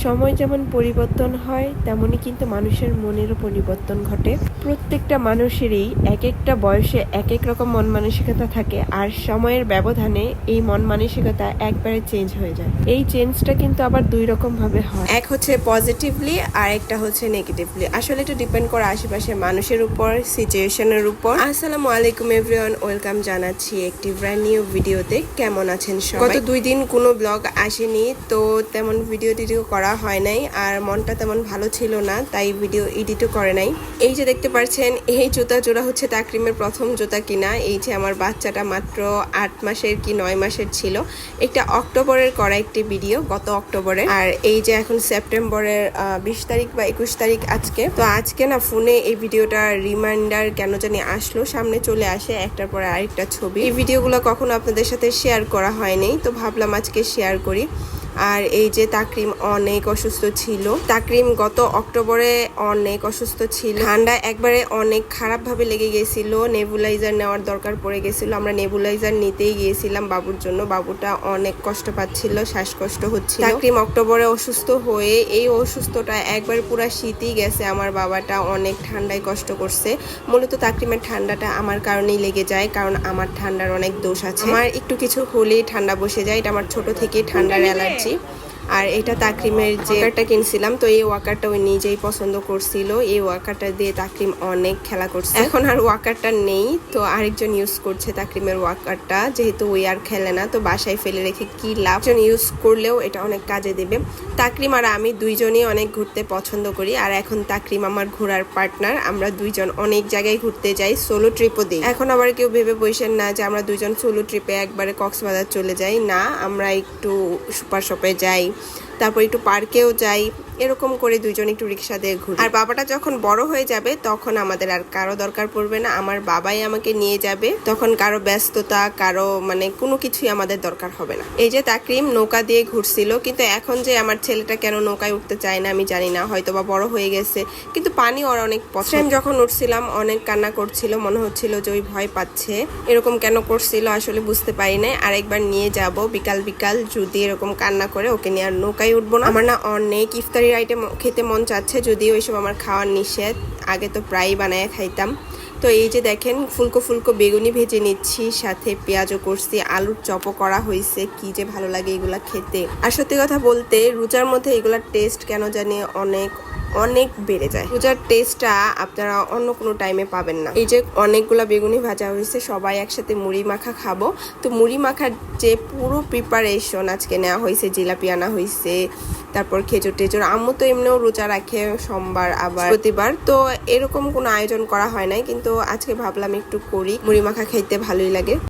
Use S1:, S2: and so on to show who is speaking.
S1: সময় যেমন পরিবর্তন হয় তেমনি কিন্তু মানুষের মনেরও পরিবর্তন ঘটে। প্রত্যেকটা মানুষেরই এক একটা বয়সে এক এক রকম মন মানসিকতা থাকে, আর সময়ের ব্যবধানে এই মন মানসিকতা একবারে চেঞ্জ হয়ে যায়। এই চেঞ্জটা কিন্তু আবার দুই রকম ভাবে হয়, এক হচ্ছে পজিটিভলি আর একটা হচ্ছে নেগেটিভলি। আসলে এটা ডিপেন্ড করে আশেপাশের মানুষের উপর, সিচুয়েশনের উপর। আসসালামু আলাইকুম এভরিওয়ান, ওয়েলকাম জানাচ্ছি একটি ব্র্যান্ড নিউ ভিডিওতে। কেমন আছেন সবাই? গত 2 দিন কোনো ব্লগ আসেনি, তো তেমন ভিডিও করা হয় নাই, আর মনটা তেমন ভালো ছিল না, তাই ভিডিও এডিটও করে নাই। এই যে দেখতে পাচ্ছেন, এই জুতা জোড়া হচ্ছে তাকরিমের প্রথম জুতা কিনা। এই যে আমার বাচ্চাটা মাত্র 8 মাসের কি 9 মাসের ছিল। একটা অক্টোবরের করা একটি ভিডিও, গত অক্টোবরে। আর এই যে এখন সেপ্টেম্বরের 20 তারিখ বা 21 তারিখ আজকে। তো আজকে না ফোনে এই ভিডিওটা রিমাইন্ডার কেন জানি আসলো, সামনে চলে আসে একটার পরে আরেকটা ছবি। এই ভিডিওগুলো কখনো আপনাদের সাথে শেয়ার করা হয়নি, তো ভাবলাম আজকে শেয়ার করি। আর এই যে তাকরিম অনেক অসুস্থ ছিল। তাকরিম গত অক্টোবরে অনেক অসুস্থ ছিল, ঠান্ডা একবারে অনেক খারাপ ভাবে লেগে গেছিল, নেবুলাইজার নেওয়ার দরকার পড়ে গেছিল। আমরা নেবুলাইজার নিতেই গিয়েছিলাম বাবুর জন্য। বাবুটা অনেক কষ্ট পাচ্ছিল, শ্বাসকষ্ট হচ্ছিল। তাকরিম অক্টোবরে অসুস্থ হয়ে, এই অসুস্থটা একবার পুরা শীতই গেছে। আমার বাবাটা অনেক ঠান্ডায় কষ্ট করছে। মূলত তাকরিমের ঠান্ডাটা আমার কারণেই লেগে যায়, কারণ আমার ঠান্ডার অনেক দোষ আছে। আমার একটু কিছু হলেই ঠান্ডা বসে যায়, এটা আমার ছোট থেকেই ঠান্ডার অ্যালার্জি। আর এটা তাকরিমের যে ওয়াকারটা কিনছিলাম, তো এই ওয়াকারটা ওই নিজেই পছন্দ করছিল। এই ওয়াকারটা দিয়ে তাকরিম অনেক খেলা করছে। এখন আর ওয়াকারটা নেই, তো আরেকজন ইউজ করছে তাকরিমের ওয়াকারটা, যেহেতু ওই আর খেলে না, তো বাসায় ফেলে রেখে কি লাভ। একজন ইউজ করলেও এটা অনেক কাজে দেবে। তাকরিম আর আমি দুইজনই অনেক ঘুরতে পছন্দ করি, আর এখন তাকরিম আমার ঘোরার পার্টনার। আমরা দুইজন অনেক জায়গায় ঘুরতে যাই, সোলো ট্রিপও দিই। এখন আবার কেউ ভেবে বসেন না যে আমরা দুইজন সোলো ট্রিপে একবারে কক্সবাজার চলে যাই, না, আমরা একটু সুপার শপে যাই, তারপর একটু পার্কেও যাই, এরকম করে দুইজন একটু রিক্সা দিয়ে ঘুরি। আর বাবাটা যখন বড় হয়ে যাবে তখন আমাদের আর কারো দরকার পড়বে না, আমার বাবাই আমাকে নিয়ে যাবে। তখন কারো ব্যস্ততা, কারো কোনো কিছুই আমাদের দরকার হবে না। এই যে তাকরিম নৌকা দিয়ে ঘুরছিল, কিন্তু এখন যে আমার ছেলেটা কেন নৌকায় উঠতে চায় না আমি জানি না, হয়তো বা বড় হয়ে গেছে, কিন্তু পানি ওর অনেক পছন্দ। যখন উঠছিলাম অনেক কান্না করছিল, মনে হচ্ছিল যে ওই ভয় পাচ্ছে। এরকম কেন করছিল আসলে বুঝতে পারি না। আরেকবার নিয়ে যাব বিকাল বিকাল, যদি এরকম কান্না করে ওকে নিয়ে আর নৌকায় উঠবো না। আমার না অনেক ইফতারি আইটেম খেতে মন চাচ্ছে, যদিও এইসব আমার খাওয়ার নিষেধ। আগে তো প্রায়ই বানায় খাইতাম। তো এই যে দেখেন, ফুলকো ফুলকো বেগুনি ভেজে নিচ্ছি, সাথে পেঁয়াজও করছি, আলুর চপও করা হয়েছে। কি যে ভালো লাগে এগুলা খেতে। আর সত্যি কথা বলতে রোজার মধ্যে এগুলার টেস্ট কেন জানি অনেক অনেক বেড়ে যায়। রোজার টেস্টটা আপনারা অন্য কোনো টাইমে পাবেন না। এই যে অনেকগুলা বেগুনি ভাজা হয়েছে, সবাই একসাথে মুড়ি মাখা খাবো। তো মুড়ি মাখার যে পুরো প্রিপারেশন আজকে নেওয়া হয়েছে, জিলাপি আনা হয়েছে, তারপর খেজুর টেজুর। আম্মু তো এমনিও রোজা রাখে সোমবার আবার প্রতিবার, তো এরকম কোনো আয়োজন করা হয় নাই, কিন্তু আজকে ভাবলাম একটু করি। মুড়ি মাখা খাইতে ভালোই লাগে।